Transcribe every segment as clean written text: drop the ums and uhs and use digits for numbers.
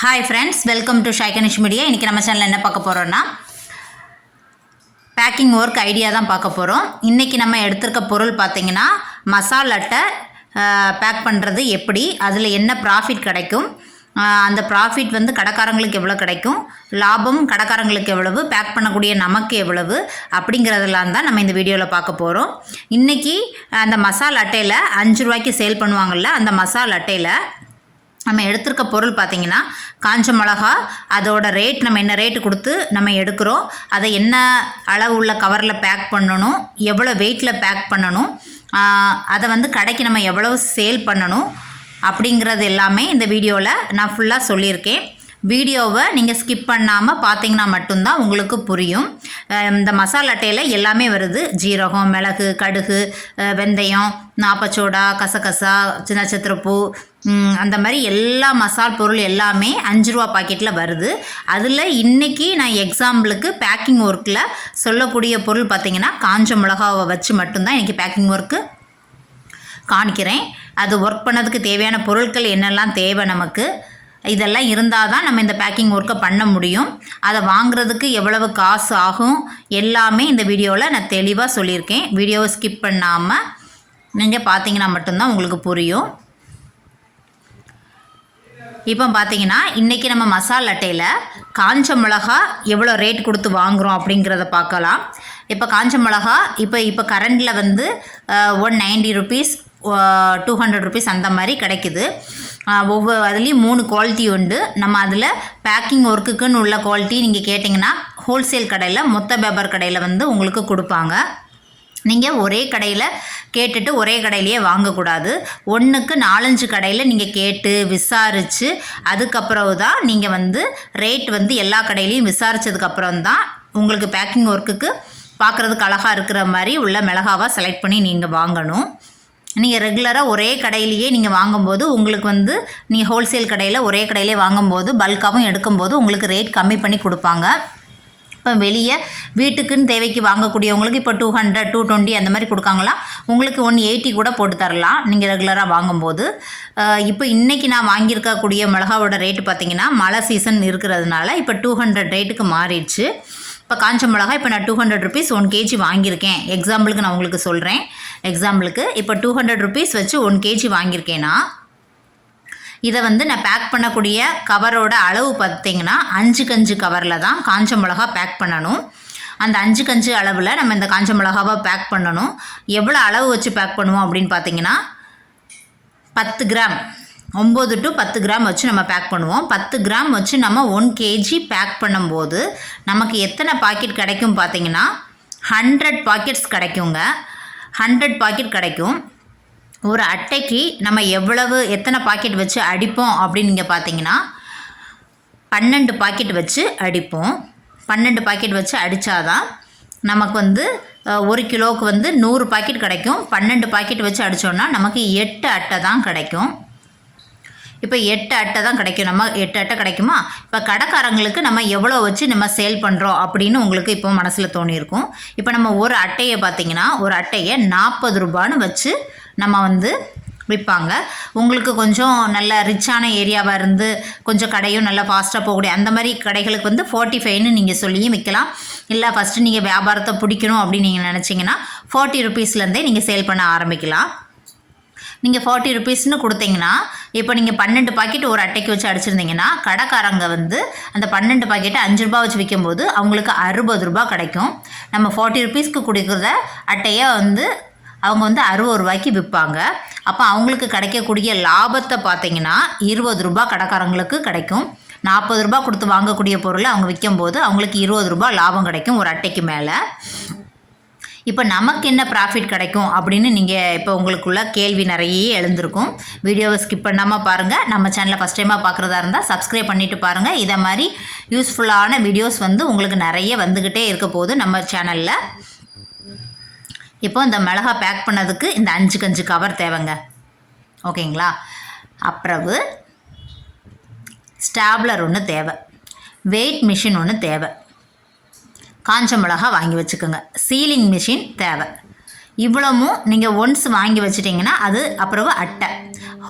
Hi friends, welcome to ஷைகனிஷ் media. இன்றைக்கி நம்ம சேனலில் என்ன பார்க்க போகிறோன்னா பேக்கிங் ஒர்க் ஐடியா தான் பார்க்க போகிறோம். இன்றைக்கி நம்ம எடுத்திருக்க பொருள் பார்த்திங்கன்னா மசால் அட்டை பேக் பண்ணுறது எப்படி, அதில் என்ன ப்ராஃபிட் கிடைக்கும், அந்த ப்ராஃபிட் வந்து கடைக்காரங்களுக்கு எவ்வளோ கிடைக்கும், லாபம் கடைக்காரங்களுக்கு எவ்வளவு, பேக் பண்ணக்கூடிய நமக்கு எவ்வளவு அப்படிங்கிறதெல்லாம் தான் நம்ம இந்த வீடியோவில் பார்க்க போகிறோம். இன்றைக்கி அந்த மசால் அட்டையில் 5 ரூபாய்க்கு சேல் பண்ணுவாங்கள்ல, அந்த மசால் அட்டையில் நம்ம எடுத்திருக்க பொருள் பார்த்திங்கன்னா காஞ்ச மிளகா, அதோட ரேட் நம்ம என்ன ரேட்டு கொடுத்து நம்ம எடுக்கிறோம், அதை என்ன அளவு உள்ள கவரில் பேக் பண்ணணும், எவ்வளோ வெயிட்டில் பேக் பண்ணணும், அதை வந்து கடைக்கு நம்ம எவ்வளோ சேல் பண்ணணும் அப்படிங்கிறது எல்லாமே இந்த வீடியோவில் நான் ஃபுல்லாக சொல்லியிருக்கேன். வீடியோவை நீங்கள் ஸ்கிப் பண்ணாமல் பார்த்தீங்கன்னா மட்டும்தான் உங்களுக்கு புரியும். இந்த மசாலா அட்டையில் எல்லாமே வருது. ஜீரகம், மிளகு, கடுகு, வெந்தயம், நாப்பச்சோடா, கசகசா, நட்சத்திரப்பூ, அந்த மாதிரி எல்லா மசால் பொருள் எல்லாமே 5 ரூபா பாக்கெட்டில் வருது. அதில் இன்றைக்கி நான் எக்ஸாம்பிளுக்கு பேக்கிங் ஒர்க்கில் சொல்லக்கூடிய பொருள் பார்த்திங்கன்னா காஞ்ச மிளகாவை வச்சு மட்டும்தான் இன்றைக்கி பேக்கிங் ஒர்க்கு காணிக்கிறேன். அது ஒர்க் பண்ணதுக்கு தேவையான பொருட்கள் என்னெல்லாம் தேவை, நமக்கு இதெல்லாம் இருந்தால் தான் நம்ம இந்த பேக்கிங் ஒர்க்கை பண்ண முடியும். அதை வாங்குறதுக்கு எவ்வளவு காசு ஆகும் எல்லாமே இந்த வீடியோவில் நான் தெளிவாக சொல்லியிருக்கேன். வீடியோவை ஸ்கிப் பண்ணாமல் நீங்கள் பார்த்தீங்கன்னா மட்டும்தான் உங்களுக்கு புரியும். இப்போ பார்த்தீங்கன்னா இன்றைக்கி நம்ம மசால் அட்டையில் காஞ்ச மிளகா எவ்வளோ ரேட் கொடுத்து வாங்குகிறோம் அப்படிங்கிறத பார்க்கலாம். இப்போ காஞ்ச மிளகா இப்போ கரண்டில் வந்து 190 ருபீஸ், 200 ருபீஸ் அந்த மாதிரி கிடைக்குது. ஒவ்வொரு அதுலேயும் 3 குவாலிட்டி உண்டு. நம்ம அதில் பேக்கிங் ஒர்க்குக்குன்னு உள்ள குவாலிட்டி நீங்கள் கேட்டிங்கன்னா ஹோல்சேல் கடையில், மொத்த வியாபார கடையில் வந்து உங்களுக்கு கொடுப்பாங்க. நீங்கள் ஒரே கடையில் கேட்டுட்டு ஒரே கடையிலையே வாங்கக்கூடாது. 1க்கு 4-5 கடையில் நீங்கள் கேட்டு விசாரித்து அதுக்கப்புறம் தான் நீங்கள் வந்து ரேட் வந்து எல்லா கடையிலையும் விசாரித்ததுக்கப்புறம் தான் உங்களுக்கு பேக்கிங் ஒர்க்குக்கு பார்க்குறதுக்கு அழகாக இருக்கிற மாதிரி உள்ள மிளகாவாக செலக்ட் பண்ணி நீங்கள் வாங்கணும். நீங்கள் ரெகுலராக ஒரே கடையிலேயே நீங்கள் வாங்கும்போது உங்களுக்கு வந்து நீங்கள் ஹோல்சேல் கடையில் ஒரே கடையிலே வாங்கும்போது பல்காகவும் எடுக்கும்போது உங்களுக்கு ரேட் கம்மி பண்ணி கொடுப்பாங்க. இப்போ வெளியே வீட்டுக்குன்னு தேவைக்கு வாங்கக்கூடியவங்களுக்கு இப்போ 200, 220 அந்த மாதிரி கொடுக்காங்களா, உங்களுக்கு 180 கூட போட்டு தரலாம் நீங்கள் ரெகுலராக வாங்கும்போது. இப்போ இன்றைக்கி நான் வாங்கியிருக்கக்கூடிய மிளகாவோட ரேட்டு பார்த்திங்கன்னா மழை சீசன் இருக்கிறதுனால இப்போ 200 ரேட்டுக்கு மாறிடுச்சு. இப்போ காஞ்ச மிளகா இப்போ நான் 200 ருபீஸ் 1 கேஜி வாங்கியிருக்கேன். எக்ஸாம்பிளுக்கு நான் உங்களுக்கு சொல்கிறேன். எக்ஸாம்பிளுக்கு இப்போ 200 ருபீஸ் வச்சு 1 கேஜி வாங்கியிருக்கேன்னா இதை வந்து நான் பேக் பண்ணக்கூடிய கவரோட அளவு பார்த்திங்கன்னா 5 கஞ்சு கவரில் தான் காஞ்ச மிளகா பேக் பண்ணணும். அந்த 5 கஞ்சு அளவில் நம்ம இந்த காஞ்ச மிளகாவை பேக் பண்ணணும். எவ்வளோ அளவு வச்சு பேக் பண்ணுவோம் அப்படின்னு பார்த்திங்கன்னா 10 கிராம், 9 to 10 கிராம் வச்சு நம்ம பேக் பண்ணுவோம். 10 கிராம் வச்சு நம்ம 1 கேஜி பேக் பண்ணும்போது நமக்கு எத்தனை பாக்கெட் கிடைக்கும் பார்த்திங்கன்னா 100 பாக்கெட்ஸ் கிடைக்குங்க. 100 பாக்கெட் கிடைக்கும். ஒரு அட்டைக்கு நம்ம எத்தனை பாக்கெட் வச்சு அடிப்போம் அப்படின்னு நீங்கள் பார்த்தீங்கன்னா 12 பாக்கெட் வச்சு அடிப்போம். 12 பாக்கெட் வச்சு அடித்தாதான் நமக்கு வந்து 1 கிலோவுக்கு வந்து 100 பாக்கெட் கிடைக்கும். 12 பாக்கெட் வச்சு அடித்தோன்னா நமக்கு 8 அட்டை தான் கிடைக்கும். இப்போ 8 அட்டை தான் கிடைக்கும். நம்ம 8 அட்டை கிடைக்குமா? இப்போ கடைக்காரங்களுக்கு நம்ம எவ்வளோ வச்சு நம்ம சேல் பண்ணுறோம் அப்படின்னு உங்களுக்கு இப்போ மனசில் தோணியிருக்கும். இப்போ நம்ம ஒரு அட்டையை பார்த்திங்கன்னா ஒரு அட்டையை 40 ரூபான்னு வச்சு நம்ம வந்து விற்பாங்க. உங்களுக்கு கொஞ்சம் நல்ல ரிச்சான ஏரியாவாக இருந்து கொஞ்சம் கடையும் நல்லா ஃபாஸ்ட்டாக போகக்கூடிய அந்த மாதிரி கடைகளுக்கு வந்து 45ன்னு நீங்கள் சொல்லியும் விற்கலாம். இல்லை ஃபஸ்ட்டு நீங்கள் வியாபாரத்தை பிடிக்கணும் அப்படின்னு நீங்கள் நினச்சிங்கன்னா 40 ருபீஸ்லேருந்தே நீங்கள் சேல் பண்ண ஆரம்பிக்கலாம். நீங்கள் 40 ருபீஸ்னு கொடுத்தீங்கன்னா இப்போ நீங்கள் 12 பாக்கெட் ஒரு அட்டைக்கு வச்சு அடிச்சிருந்தீங்கன்னா கடைக்காரங்க வந்து அந்த 12 பாக்கெட்டை 5 ரூபா வச்சு விற்கும்போது அவங்களுக்கு 60 ரூபா கிடைக்கும். நம்ம 40 ருபீஸ்க்கு கொடுக்குறத அட்டையை வந்து அவங்க வந்து 60 ரூபாய்க்கு விற்பாங்க. அப்போ அவங்களுக்கு கிடைக்கக்கூடிய லாபத்தை பார்த்திங்கன்னா 20 ரூபா கடைக்காரங்களுக்கு கிடைக்கும். 40 ரூபா கொடுத்து வாங்கக்கூடிய பொருளை அவங்க விற்கும்போது அவங்களுக்கு 20 ரூபா லாபம் கிடைக்கும் ஒரு அட்டைக்கு மேலே. இப்போ நமக்கு என்ன ப்ராஃபிட் கிடைக்கும் அப்படின்னு நீங்கள் இப்போ உங்களுக்குள்ள கேள்வி நிறைய எழுந்திருக்கும். வீடியோவை ஸ்கிப் பண்ணாமல் பாருங்கள். நம்ம சேனலை ஃபஸ்ட் டைமாக பார்க்குறதா இருந்தால் சப்ஸ்கிரைப் பண்ணிவிட்டு பாருங்கள். இதை மாதிரி யூஸ்ஃபுல்லான வீடியோஸ் வந்து உங்களுக்கு நிறைய வந்துக்கிட்டே இருக்க போகுது நம்ம சேனலில். இப்போ இந்த மிளகா பேக் பண்ணதுக்கு இந்த 5 கஞ்சு கவர் தேவைங்க. ஓகேங்களா? அப்புறவு ஸ்டாப்லர் ஒன்று தேவை, வெயிட் மிஷின் ஒன்று தேவை, காஞ்ச மிளகா வாங்கி வச்சுக்கோங்க, சீலிங் மிஷின் தேவை. இவ்வளவும் நீங்கள் ஒன்ஸ் வாங்கி வச்சிட்டிங்கன்னா அது அப்புறம் அட்டை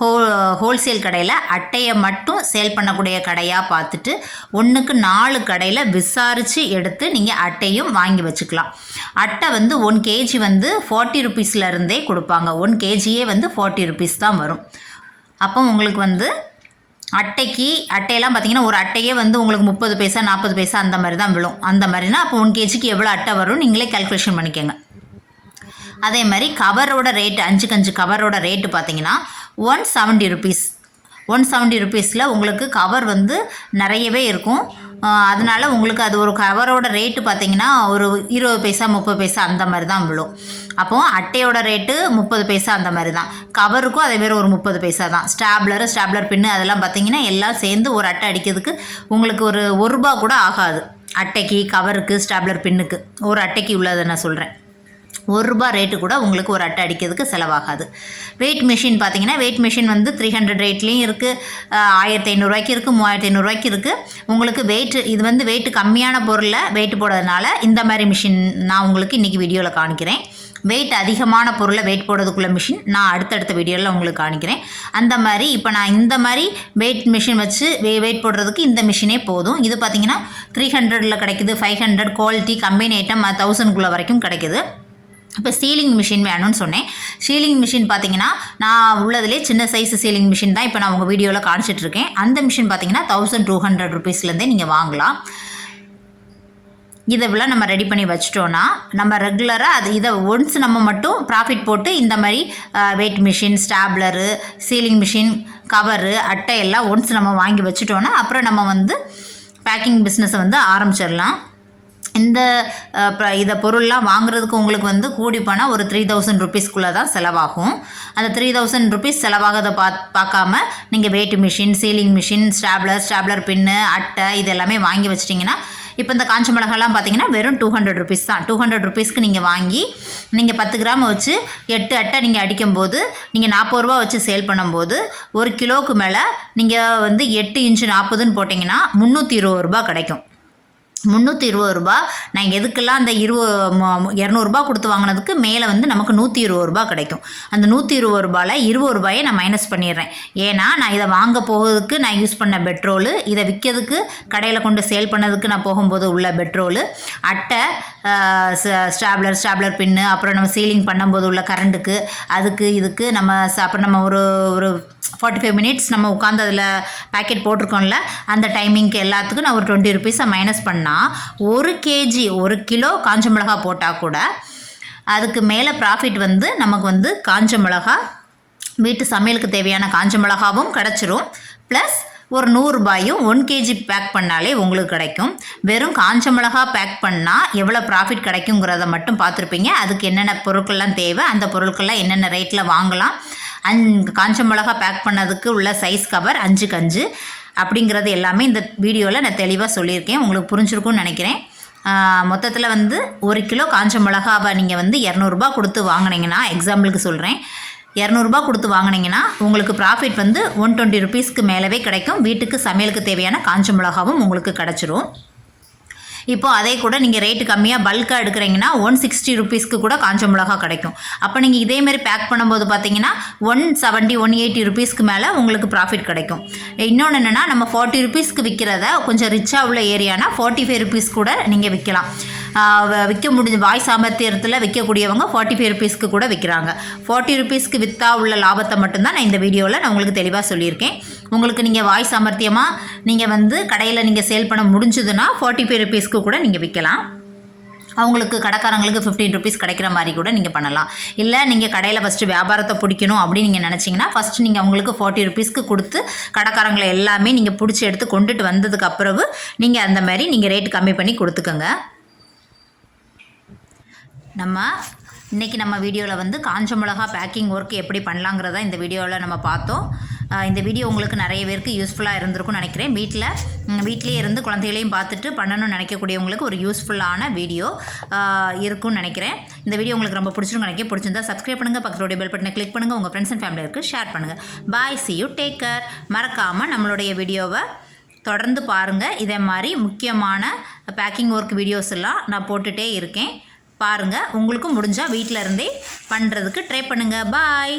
ஹோல்சேல் கடையில் அட்டையை மட்டும் சேல் பண்ணக்கூடிய கடையாக பார்த்துட்டு 1க்கு 4 கடையில் விசாரித்து எடுத்து நீங்கள் அட்டையும் வாங்கி வச்சுக்கலாம். அட்டை வந்து 1 kg வந்து 40 ருபீஸ்லேருந்தே கொடுப்பாங்க. 1 kgயே வந்து 40 ருபீஸ் தான் வரும். அப்போ உங்களுக்கு வந்து அட்டையெல்லாம் பார்த்தீங்கன்னா ஒரு அட்டையே வந்து உங்களுக்கு 30 பைசா 40 பைசா அந்த மாதிரி தான் விழும். அந்த மாதிரினா அப்போ 1 kgக்கு எவ்வளோ அட்டை வரும் நீங்களே கால்குலேஷன் பண்ணிக்கோங்க. அதே மாதிரி கவரோட ரேட்டு 5 கவரோட ரேட்டு பார்த்தீங்கன்னா 170 ருபீஸ். 170 ருபீஸில் உங்களுக்கு கவர் வந்து நிறையவே இருக்கும். அதனால் உங்களுக்கு அது ஒரு கவரோட ரேட்டு பார்த்தீங்கன்னா ஒரு 20 பைசா 30 பைசா அந்த மாதிரி தான் விழும். அப்போது அட்டையோட ரேட்டு 30 பைசா அந்த மாதிரி தான், கவருக்கும் அதேமாரி ஒரு 30 பைசா தான். ஸ்டாப்லர் பின்னு அதெல்லாம் பார்த்தீங்கன்னா எல்லாம் சேர்ந்து ஒரு அட்டை அடிக்கிறதுக்கு உங்களுக்கு ஒரு ரூபா கூட ஆகாது. அட்டைக்கு, கவருக்கு, ஸ்டாப்லர் பின்னுக்கு ஒரு அட்டைக்கு உள்ளதை நான் சொல்கிறேன். ரூபா ரேட்டு கூட உங்களுக்கு ஒரு அட்டை அடிக்கிறதுக்கு செலவாகாது. வெயிட் மிஷின் பார்த்தீங்கன்னா வெயிட் மிஷின் வந்து 300 ரேட்லேயும் இருக்குது, 1500 இருக்குது, 3500 இருக்குது. உங்களுக்கு இது வந்து வெயிட் கம்மியான பொருளை வெயிட் போடுறதுனால இந்த மாதிரி மிஷின் நான் உங்களுக்கு இன்றைக்கி வீடியோவில் காணிக்கிறேன். வெயிட் அதிகமான பொருளை வெயிட் போடுறதுக்குள்ள மிஷின் நான் அடுத்தடுத்த வீடியோவில் உங்களுக்கு காணிக்கிறேன். அந்த மாதிரி இப்போ நான் இந்த மாதிரி வெயிட் மிஷின் வச்சு வெயிட் போடுறதுக்கு இந்த மிஷினே போதும். இது பார்த்தீங்கன்னா 300ல் கிடைக்குது, 500 குவாலிட்டி கம்பெனி ஐட்டம் 1000க்குள்ளே வரைக்கும் கிடைக்குது. இப்போ சீலிங் மிஷின் வேணும்னு சொன்னேன். சீலிங் மிஷின் பார்த்தீங்கன்னா நான் உள்ளதுலேயே சின்ன சைஸ் சீலிங் மிஷின் தான் இப்போ நான் உங்கள் வீடியோவில் காணிச்சிட்ருக்கேன். அந்த மிஷின் பார்த்தீங்கன்னா 1200 ருபீஸ்லேருந்தே நீங்கள் வாங்கலாம். இதை விட நம்ம ரெடி பண்ணி வச்சிட்டோன்னா நம்ம ரெகுலராக இதை ஒன்ஸ் நம்ம மட்டும் ப்ராஃபிட் போட்டு இந்த மாதிரி weight machine, stapler, sealing machine, cover, அட்டை எல்லாம் ஒன்ஸ் நம்ம வாங்கி வச்சுட்டோன்னா அப்புறம் நம்ம வந்து பேக்கிங் பிஸ்னஸை வந்து ஆரம்பிச்சிடலாம். இதை பொருள்லாம் வாங்குறதுக்கு உங்களுக்கு வந்து கூடி போனால் ஒரு 3000 ருபீஸ்க்குள்ளே தான் செலவாகும். அந்த 3000 ருபீஸ் செலவாகிறத பார்க்காம நீங்கள் weight machine, sealing machine, stapler pin, அட்டை இது எல்லாமே வாங்கி வச்சிட்டிங்கன்னா இப்போ இந்த காஞ்ச மிளகாலாம் பார்த்தீங்கன்னா வெறும் 200 ருபீஸ் தான். 200 ருபீஸ்க்கு நீங்கள் வாங்கி நீங்கள் 10 கிராம் வச்சு 8 அட்டை நீங்கள் அடிக்கும்போது நீங்கள் 40 ரூபா வச்சு சேல் பண்ணும்போது 1 கிலோவுக்கு மேலே நீங்கள் வந்து 8 இன்ச்சு 40ன்னு போட்டிங்கன்னா 320 ரூபா கிடைக்கும். 320 ரூபா. நான் எதுக்கெல்லாம் அந்த 200 கொடுத்து வாங்கினதுக்கு மேலே வந்து நமக்கு 120 ரூபா கிடைக்கும். அந்த 120 ரூபாயில் 20 ரூபாயை நான் மைனஸ் பண்ணிடுறேன். ஏன்னா நான் இதை வாங்க போகிறதுக்கு நான் யூஸ் பண்ண பெட்ரோலு, இதை விற்கிறதுக்கு கடையில் கொண்டு சேல் பண்ணதுக்கு நான் போகும்போது உள்ள பெட்ரோலு, அட்டை, ஸ்டாப்லர் பின்னு, அப்புறம் நம்ம சீலிங் பண்ணும்போது உள்ள கரண்ட்டுக்கு, அதுக்கு இதுக்கு அப்புறம் நம்ம ஒரு 45 மினிட்ஸ் நம்ம உட்காந்து அதில் பேக்கெட் போட்டிருக்கோம்ல அந்த டைமிங்க்கு எல்லாத்துக்கும் நான் ஒரு 20 ருபீஸை மைனஸ் பண்ணால் 1 கிலோ காஞ்ச மிளகா போட்டால் கூட அதுக்கு மேலே ப்ராஃபிட் வந்து நமக்கு வந்து காஞ்ச மிளகா வீட்டு சமையலுக்கு தேவையான காஞ்ச மிளகாவும் கிடச்சிரும். ப்ளஸ் ஒரு 100 ரூபாயும் 1 kg பேக் பண்ணாலே உங்களுக்கு கிடைக்கும். வெறும் காஞ்ச மிளகா பேக் பண்ணால் எவ்வளோ ப்ராஃபிட் கிடைக்குங்கிறத மட்டும் பார்த்துருப்பீங்க. அதுக்கு என்னென்ன பொருட்கள்லாம் தேவை, அந்த பொருட்கள்லாம் என்னென்ன ரேட்டில் வாங்கலாம், காஞ்ச மிளகா பேக் பண்ணதுக்கு உள்ள சைஸ் கவர் 5க்கு 5 அப்படிங்கிறது எல்லாமே இந்த வீடியோவில் நான் தெளிவாக சொல்லியிருக்கேன். உங்களுக்கு புரிஞ்சிருக்கும்னு நினைக்கிறேன். மொத்தத்தில் வந்து 1 கிலோ காஞ்ச மிளகாவை நீங்கள் வந்து 200 ரூபா கொடுத்து வாங்கினீங்கன்னா, எக்ஸாம்பிளுக்கு சொல்கிறேன், 200 ரூபா கொடுத்து வாங்கினீங்கன்னா உங்களுக்கு ப்ராஃபிட் வந்து 120 ருபீஸ்க்கு மேலவே கிடைக்கும். வீட்டுக்கு சமையலுக்கு தேவையான காஞ்ச மிளகாவும் உங்களுக்கு கிடச்சிரும். இப்போது அதே கூட நீங்கள் ரேட்டு கம்மியாக பல்காக எடுக்கிறீங்கன்னா 160 ருபீஸ்க்கு கூட காஞ்ச மிளகா கிடைக்கும். அப்போ நீங்கள் இதேமாரி பேக் பண்ணும்போது பார்த்தீங்கன்னா 170 180 ருபீஸ்க்கு மேலே உங்களுக்கு ப்ராஃபிட் கிடைக்கும். இன்னொன்று என்னென்னா நம்ம 40 ருபீஸ்க்கு விற்கிறத கொஞ்சம் ரிச்சாக உள்ள ஏரியானா 45 ருபீஸ் கூட நீங்கள் விற்கலாம். விற்க முடிஞ்ச வாய் சாமர்த்தியத்தில் விற்கக்கூடியவங்க 45 ருபீஸ்க்கு கூட விற்கிறாங்க. 40 ருபீஸ்க்கு விற்றா உள்ள லாபத்தை மட்டும்தான் நான் இந்த வீடியோவில் நான் உங்களுக்கு தெளிவாக சொல்லியிருக்கேன். உங்களுக்கு நீங்கள் வாய் சாமர்த்தியமாக நீங்கள் வந்து கடையில் நீங்கள் சேல் பண்ண முடிஞ்சதுன்னா 45 ருபீஸ்க்கு கூட நீங்கள் விற்கலாம். அவங்களுக்கு கடைக்காரங்களுக்கு 15 ருபீஸ் கிடைக்கிற மாதிரி கூட நீங்கள் பண்ணலாம். இல்லை நீங்கள் கடையில் ஃபஸ்ட்டு வியாபாரத்தை பிடிக்கணும் அப்படின்னு நீங்கள் நினச்சிங்கன்னா ஃபஸ்ட்டு நீங்கள் அவங்களுக்கு 40 ருபீஸ்க்கு கொடுத்து கடைக்காரங்களை எல்லாமே நீங்கள் பிடிச்சி எடுத்து கொண்டுட்டு வந்ததுக்கு அப்புறவு நீங்கள் அந்த மாதிரி நீங்கள் ரேட் கம்மி பண்ணி கொடுத்துக்கோங்க. இன்றைக்கி நம்ம வீடியோவில் வந்து காஞ்ச மிளகா பேக்கிங் ஒர்க் எப்படி பண்ணலாங்கிறத இந்த வீடியோவில் நம்ம பார்த்தோம். இந்த வீடியோ உங்களுக்கு நிறைய பேருக்கு யூஸ்ஃபுல்லாக இருந்திருக்கும்னு நினைக்கிறேன். வீட்டிலே இருந்து குழந்தைகளையும் பார்த்துட்டு பண்ணணும்னு நினைக்கக்கூடியவங்களுக்கு ஒரு யூஸ்ஃபுல்லான வீடியோ இருக்கும்னு நினைக்கிறேன். இந்த வீடியோ உங்களுக்கு ரொம்ப பிடிச்சிருந்தா சப்ஸ்கிரைப் பண்ணுங்கள், பக்கத்துடைய பெல் பட்டனை கிளிக் பண்ணுங்கள், உங்கள் ஃப்ரெண்ட்ஸ் அண்ட் ஃபேமிலிக்கு ஷேர் பண்ணுங்கள். பாய், see you, டேக் கேர். மறக்காமல் நம்மளுடைய வீடியோவை தொடர்ந்து பாருங்கள். இதே மாதிரி முக்கியமான பேக்கிங் ஒர்க் வீடியோஸ் எல்லாம் நான் போட்டுகிட்டே இருக்கேன். பாருங்கள். உங்களுக்கும் முடிஞ்சால் வீட்டில் இருந்தே பண்ணுறதுக்கு ட்ரை பண்ணுங்கள். பாய்.